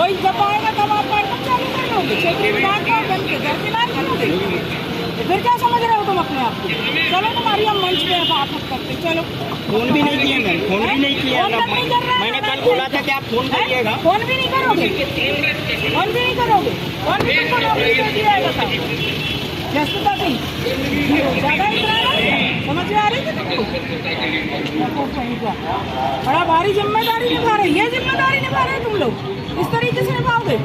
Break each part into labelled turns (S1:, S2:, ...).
S1: वही जब आएगा तब आप कार्यक्रम चालू कर दोगे, क्षेत्रीय विधायक का बन के दरकिनार करोगे। तो फिर क्या समझ रहे हो तुम अपने आप को? चलो तुम्हारी हम मंच पे बात करते, चलो।
S2: फोन भी नहीं किया मैंने, फोन भी नहीं किया। मैंने कल बोला था कि आप फोन करिएगा।
S1: फोन भी नहीं करोगे, फोन भी नहीं करोगे, फोन भी नहीं करोगे, व्यस्तता थी ज्यादा, समझ में आ रही थी तुमको? बड़ा भारी जिम्मेदारी निभा रहे, ये जिम्मेदारी निभा रहे तुम लोग, इस तरीके से निभाओगे?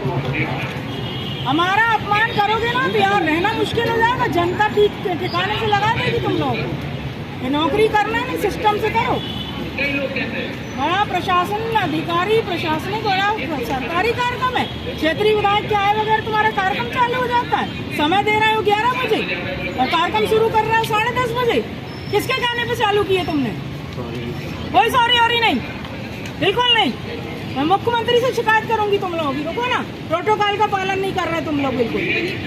S1: हमारा अपमान करोगे ना तो यार रहना मुश्किल हो जाएगा। जनता ठीक ठिकाने से लगा देगी तुम लोगों को। ये नौकरी करना नहीं, सिस्टम से करो। बड़ा प्रशासन अधिकारी, प्रशासनिक बड़ा सरकारी कार्यक्रम है। क्षेत्रीय विधायक के आए बगैर तुम्हारा कार्यक्रम चालू हो जाता है। समय दे रहे हो 11 बजे और कार्यक्रम शुरू कर रहे हो 10:30 बजे। किसके कहने पे चालू किए तुमने? कोई सॉरी और ही नहीं, बिल्कुल नहीं। मैं मुख्यमंत्री से शिकायत करूंगी तुम लोगों की। रुको ना, प्रोटोकॉल का पालन नहीं कर रहे तुम लोग, बिल्कुल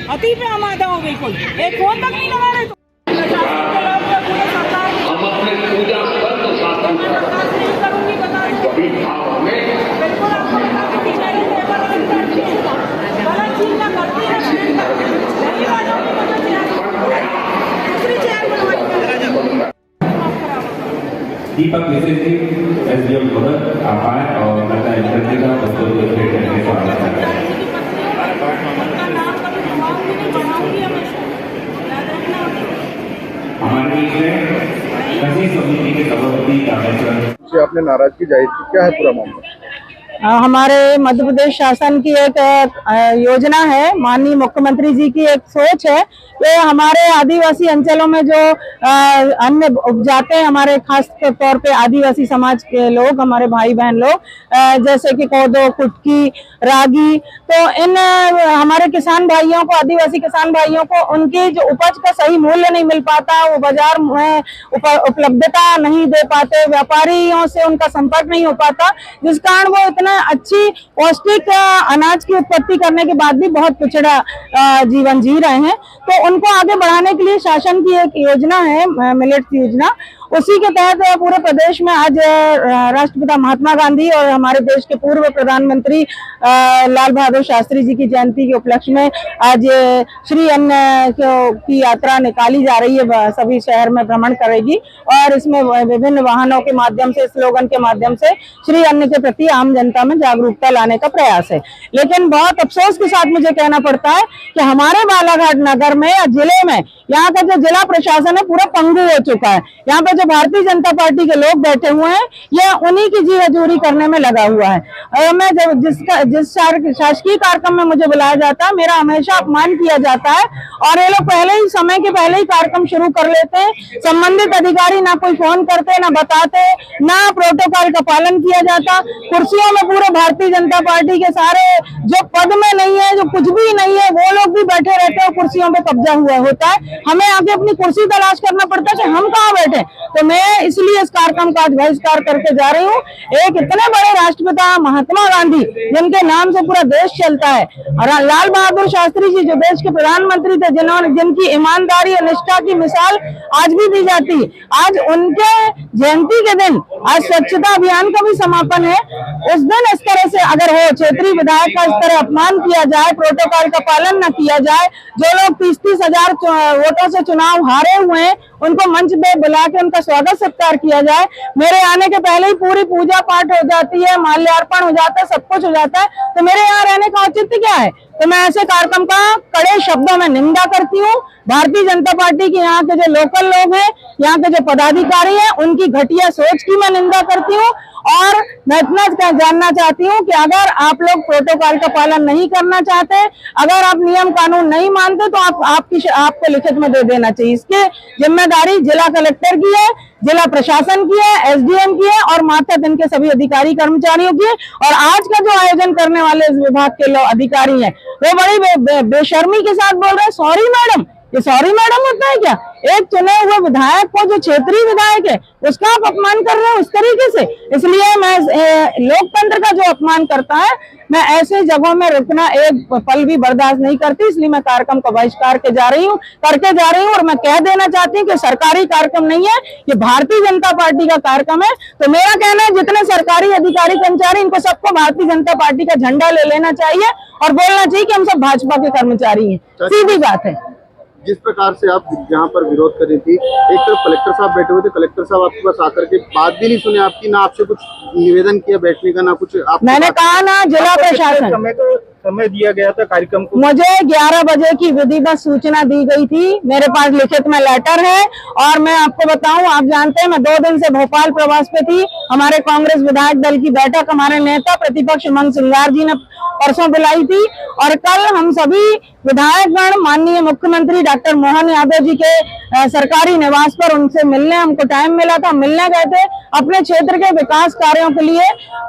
S1: अति पे आमादा हो, बिल्कुल एक फोन तक नहीं लगा रहे तुम।
S3: दीपक मिश्र जी, एसडीएम भगत, आप आए और लगता है का बच्चों को भेंट करने को आना चाहते हैं। हमारे बीच में कृषि समिति के सभापति कामेश्वर
S4: आपने नाराजगी जाहिर की, क्या है पूरा मामला?
S1: हमारे मध्य प्रदेश शासन की एक योजना है, माननीय मुख्यमंत्री जी की एक सोच है कि हमारे आदिवासी अंचलों में जो अन्न उपजाते हैं, हमारे खास तौर पे आदिवासी समाज के लोग, हमारे भाई बहन लोग, जैसे कि कोदो, कुटकी, रागी, तो इन हमारे किसान भाइयों को, आदिवासी किसान भाइयों को उनकी जो उपज का सही मूल्य नहीं मिल पाता, वो बाजार में उपलब्धता नहीं दे पाते, व्यापारियों से उनका संपर्क नहीं हो पाता, जिस कारण वो इतना अच्छी पौष्टिक अनाज की उत्पत्ति करने के बाद भी बहुत पिछड़ा जीवन जी रहे हैं। तो उनको आगे बढ़ाने के लिए शासन की एक योजना है, मिलेट्स योजना, उसी के तहत पूरे प्रदेश में आज राष्ट्रपिता महात्मा गांधी और हमारे देश के पूर्व प्रधानमंत्री लाल बहादुर शास्त्री जी की जयंती के उपलक्ष्य में आज श्री अन्न की यात्रा निकाली जा रही है। सभी शहर में भ्रमण करेगी और इसमें विभिन्न वाहनों के माध्यम से, स्लोगन के माध्यम से श्री अन्न के प्रति आम जनता में जागरूकता लाने का प्रयास है। लेकिन बहुत अफसोस के साथ मुझे कहना पड़ता है कि हमारे बालाघाट नगर में या जिले में यहाँ का जो जिला प्रशासन है पूरा पंगु हो चुका है। यहाँ पे जो भारतीय जनता पार्टी के लोग बैठे हुए हैं, ये उन्हीं की जी हजूरी करने में लगा हुआ है। मैं जिस शासकीय कार्यक्रम में मुझे बुलाया जाता है, मेरा हमेशा अपमान किया जाता है और ये लोग पहले ही समय के पहले ही कार्यक्रम शुरू कर लेते हैं। संबंधित अधिकारी ना कोई फोन करते, ना बताते, ना प्रोटोकॉल का पालन किया जाता। कुर्सियों में पूरे भारतीय जनता पार्टी के सारे जो पद में नहीं है, जो कुछ भी नहीं है, वो लोग भी बैठे रहते हैं, कुर्सियों पे कब्जा हुआ होता है। हमें आगे अपनी कुर्सी तलाश करना पड़ता है कि हम कहाँ बैठे। तो मैं इसलिए इस कार्यक्रम का आज बहिष्कार करके जा रही हूँ। एक इतने बड़े राष्ट्रपिता महात्मा गांधी, जिनके नाम से पूरा देश चलता है, और लाल बहादुर शास्त्री जी जो देश के प्रधानमंत्री थे, जिनकी ईमानदारी और निष्ठा की मिसाल आज भी दी जाती, आज उनके जयंती के दिन आज स्वच्छता अभियान का भी समापन है। उस दिन इस तरह से अगर हो, क्षेत्रीय विधायक का इस तरह अपमान किया जाए, प्रोटोकॉल का पालन न किया जाए, जो लोग 30-30 हजार वोटों से चुनाव हारे हुए हैं, उनको मंच पे बुला के उनका स्वागत सत्कार किया जाए। मेरे आने के पहले ही पूरी पूजा पाठ हो जाती है, माल्यार्पण हो जाता है, सब कुछ हो जाता है, तो मेरे यहाँ रहने का औचित्य क्या है? तो मैं ऐसे कार्यक्रम का कड़े शब्दों में निंदा करती हूँ। भारतीय जनता पार्टी के यहाँ के जो लोकल लोग हैं, यहाँ के जो पदाधिकारी हैं, उनकी घटिया सोच की मैं निंदा करती हूँ। और मैं इतना जानना चाहती हूँ कि अगर आप लोग प्रोटोकॉल का पालन नहीं करना चाहते, अगर आप नियम कानून नहीं मानते, तो आपको लिखित में दे देना चाहिए। इसकी जिम्मेदारी जिला कलेक्टर की है, जिला प्रशासन की है, एसडीएम की है और मातहत इनके सभी अधिकारी कर्मचारियों की है। और आज का जो आयोजन करने वाले इस विभाग के लोग अधिकारी हैं, वो बड़ी बेशर्मी के साथ बोल रहे हैं, सॉरी मैडम, ये सॉरी मैडम होता है क्या? एक चुने हुए विधायक को, जो क्षेत्रीय विधायक है, उसका आप अपमान कर रहे हो उस तरीके से। इसलिए मैं लोकतंत्र का जो अपमान करता है, मैं ऐसे जगहों में रुकना एक पल भी बर्दाश्त नहीं करती। इसलिए मैं कार्यक्रम का बहिष्कार करके जा रही हूँ और मैं कह देना चाहती हूँ कि सरकारी कार्यक्रम नहीं है, ये भारतीय जनता पार्टी का कार्यक्रम है। तो मेरा कहना है, जितने सरकारी अधिकारी कर्मचारी, इनको सबको भारतीय जनता पार्टी का झंडा ले लेना चाहिए और बोलना चाहिए कि हम सब भाजपा के कर्मचारी हैं। सीधी बात है।
S4: जिस प्रकार से आप यहाँ पर विरोध कर रही थी, एक तरफ कलेक्टर साहब बैठे हुए थे, कलेक्टर साहब आपके पास आकर के बात भी नहीं सुने आपकी, ना आपसे कुछ निवेदन किया बैठने का, ना कुछ आप। मैंने
S1: कहा ना, जिला प्रशासन
S4: समय दिया गया था कार्यक्रम को।
S1: मुझे 11 बजे की विधिवत सूचना दी गई थी, मेरे पास लिखित में लेटर है। और मैं आपको बताऊं, आप जानते हैं मैं 2 दिन से भोपाल प्रवास पे थी। हमारे कांग्रेस विधायक दल की बैठक हमारे नेता प्रतिपक्ष उमंग सिंगार जी ने परसों बुलाई थी, और कल हम सभी विधायकगण माननीय मुख्यमंत्री डॉक्टर मोहन यादव जी के सरकारी निवास पर उनसे मिलने हमको टाइम मिला था, मिलने गए थे। अपने क्षेत्र के विकास कार्यों के लिए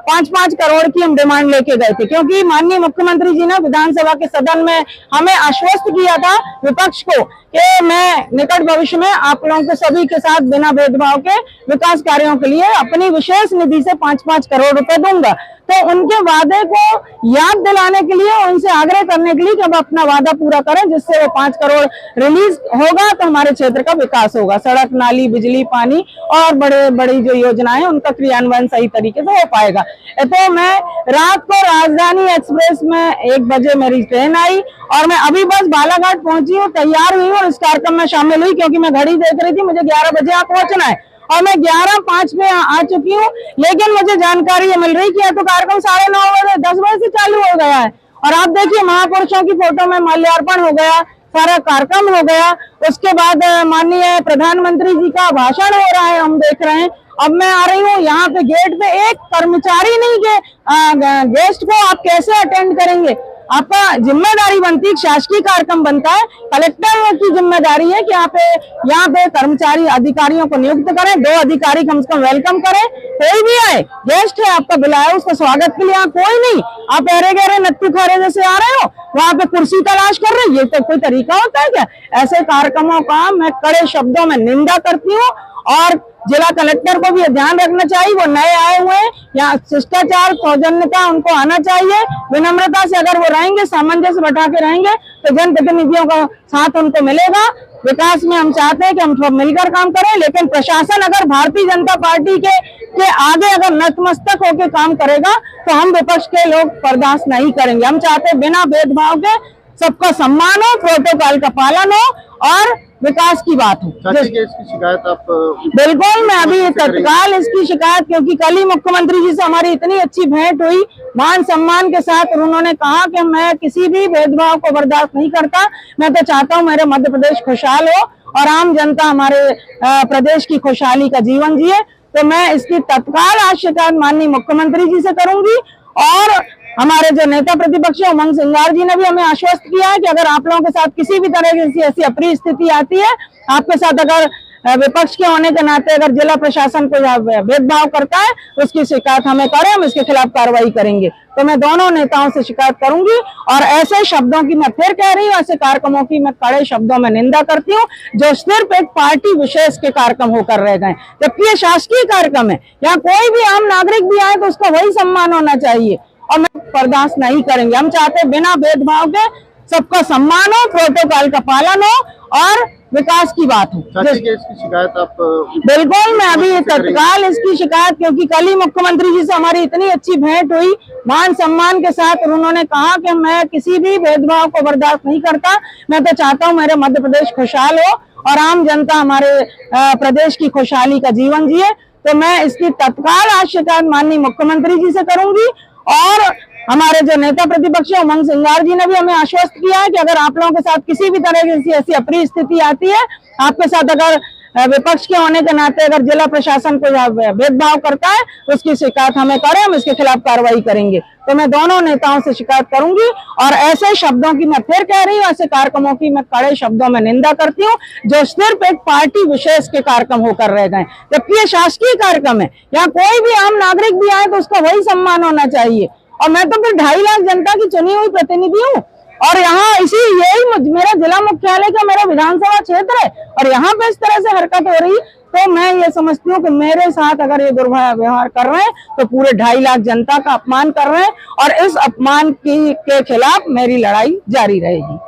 S1: 5-5 करोड़ की हम डिमांड लेके गए थे, क्योंकि माननीय मुख्यमंत्री जी ने विधानसभा के सदन में हमें आश्वस्त किया था विपक्ष को कि मैं निकट भविष्य में आप लोगों को सभी के साथ बिना भेदभाव के विकास कार्यों के लिए अपनी विशेष निधि से 5-5 करोड़ रुपए दूंगा। तो उनके वादे को याद दिलाने के लिए, उनसे आग्रह करने के लिए कि हम अपना वादा पूरा करें, जिससे वो 5 करोड़ रिलीज होगा तो हमारे क्षेत्र का विकास होगा। सड़क, नाली, बिजली, पानी और बड़े बड़ी जो योजनाएं, उनका क्रियान्वयन सही तरीके से हो पाएगा। तो मैं रात को राजधानी एक्सप्रेस में 1 बजे मेरी ट्रेन आई और मैं अभी बस बालाघाट पहुंची हूँ, तैयार हुई हूँ और इस कार्यक्रम में शामिल हुई, क्योंकि मैं घड़ी देख रही थी, मुझे 11 बजे यहाँ पहुंचना है और मैं 11:05 पे आ चुकी हूँ। लेकिन मुझे जानकारी ये मिल रही कि तो कार्यक्रम 9:30 बजे 10 बजे से चालू हो गया है। और आप देखिए, महापुरुषों की फोटो में माल्यार्पण हो गया, सारा कार्यक्रम हो गया। उसके बाद माननीय प्रधानमंत्री जी का भाषण हो रहा है, हम देख रहे हैं। अब मैं आ रही हूँ यहाँ पे, गेट पे एक कर्मचारी नहीं के गेस्ट को आप कैसे अटेंड करेंगे? आपका जिम्मेदारी बनती है, शासकीय कार्यक्रम बनता है, कलेक्टर की जिम्मेदारी है कि यहाँ पे कर्मचारी अधिकारियों को नियुक्त करें, 2 अधिकारी कम से कम वेलकम करें। कोई भी आए, गेस्ट है आपका, बुलाया, उसका स्वागत के लिए यहाँ कोई नहीं, आप अरे गहरे नत्थु खारे जैसे आ रहे हो, वहां पे कुर्सी तलाश कर रहे हैं। ये तो कोई तरीका होता है क्या? ऐसे कार्यक्रमों का मैं कड़े शब्दों में निंदा करती हूँ और जिला कलेक्टर को भी ध्यान रखना चाहिए। वो नए आए हुए हैं, यहाँ शिष्टाचार, सौजन्यता उनको आना चाहिए। विनम्रता से अगर वो रहेंगे, सामंजस्य बैठा के रहेंगे, तो जनप्रतिनिधियों का साथ उनको मिलेगा। विकास में हम चाहते हैं कि हम सब मिलकर काम करें, लेकिन प्रशासन अगर भारतीय जनता पार्टी के आगे अगर नतमस्तक होकर काम करेगा तो हम विपक्ष के लोग बर्दाश्त नहीं करेंगे। हम चाहते हैं बिना भेदभाव के सबका सम्मान हो, प्रोटोकॉल का पालन हो और विकास की बात हो।
S4: इसकी शिकायत आप
S1: बिल्कुल, मैं अभी तत्काल इसकी शिकायत, क्योंकि कल ही मुख्यमंत्री जी से हमारी इतनी अच्छी भेंट हुई, मान सम्मान के साथ। उन्होंने कहा कि मैं किसी भी भेदभाव को बर्दाश्त नहीं करता, मैं तो चाहता हूं मेरे मध्य प्रदेश खुशहाल हो और आम जनता हमारे प्रदेश की खुशहाली का जीवन जिए। तो मैं इसकी तत्काल आज शिकायत माननीय मुख्यमंत्री जी से करूंगी। और हमारे जो नेता प्रतिपक्ष उमंग सिंगार जी ने भी हमें आश्वस्त किया है कि अगर आप लोगों के साथ किसी भी तरह की ऐसी अप्रिय स्थिति आती है, आपके साथ अगर विपक्ष के होने के नाते अगर जिला प्रशासन को भेदभाव करता है, उसकी शिकायत हमें करें, हम इसके खिलाफ कार्रवाई करेंगे। तो मैं दोनों नेताओं से शिकायत करूंगी और ऐसे शब्दों की मैं फिर कह रही हूँ, ऐसे कार्यक्रमों की मैं कड़े शब्दों में निंदा करती हूँ जो सिर्फ एक पार्टी विशेष के कार्यक्रम होकर रह गए, जबकि ये शासकीय कार्यक्रम है। यहाँ कोई भी आम नागरिक भी आए तो उसका वही सम्मान होना चाहिए और मैं बर्दाश्त नहीं करेंगे। हम चाहते हैं बिना भेदभाव के सबका सम्मान हो, प्रोटोकॉल का पालन हो और विकास की बात हो।
S4: इसकी शिकायत आप
S1: बिल्कुल, मैं अभी तत्काल इसकी शिकायत, क्योंकि कल ही मुख्यमंत्री जी से हमारी इतनी अच्छी भेंट हुई, मान सम्मान के साथ। उन्होंने कहा कि मैं किसी भी भेदभाव को बर्दाश्त नहीं करता, मैं तो चाहता हूं मेरे मध्य प्रदेश खुशहाल हो और आम जनता हमारे प्रदेश की खुशहाली का जीवन जिए। तो मैं इसकी तत्काल आज शिकायत माननीय मुख्यमंत्री जी से करूंगी। और हमारे जो नेता प्रतिपक्ष उमंग सिंगार जी ने भी हमें आश्वस्त किया है कि अगर आप लोगों के साथ किसी भी तरह की ऐसी अप्रिय स्थिति आती है, आपके साथ अगर विपक्ष के होने के नाते अगर जिला प्रशासन को भेदभाव करता है, उसकी शिकायत हमें करें, हम इसके खिलाफ कार्रवाई करेंगे। तो मैं दोनों नेताओं से शिकायत करूंगी और ऐसे शब्दों की मैं फिर कह रही हूँ, ऐसे कार्यक्रमों की मैं कड़े शब्दों में निंदा करती हूँ जो सिर्फ एक पार्टी विशेष के कार्यक्रम होकर रह गए, जबकि ये शासकीय कार्यक्रम है। यहाँ कोई भी आम नागरिक भी आए तो उसका वही सम्मान होना चाहिए। और मैं तो फिर 2.5 लाख जनता की चुनी हुई प्रतिनिधि हूँ और यहाँ यही मेरा जिला मुख्यालय का मेरा विधानसभा क्षेत्र है और यहाँ पे इस तरह से हरकत हो रही, तो मैं ये समझती हूँ कि मेरे साथ अगर ये दुर्व्यवहार कर रहे हैं तो पूरे 2.5 लाख जनता का अपमान कर रहे हैं और इस अपमान के खिलाफ मेरी लड़ाई जारी रहेगी।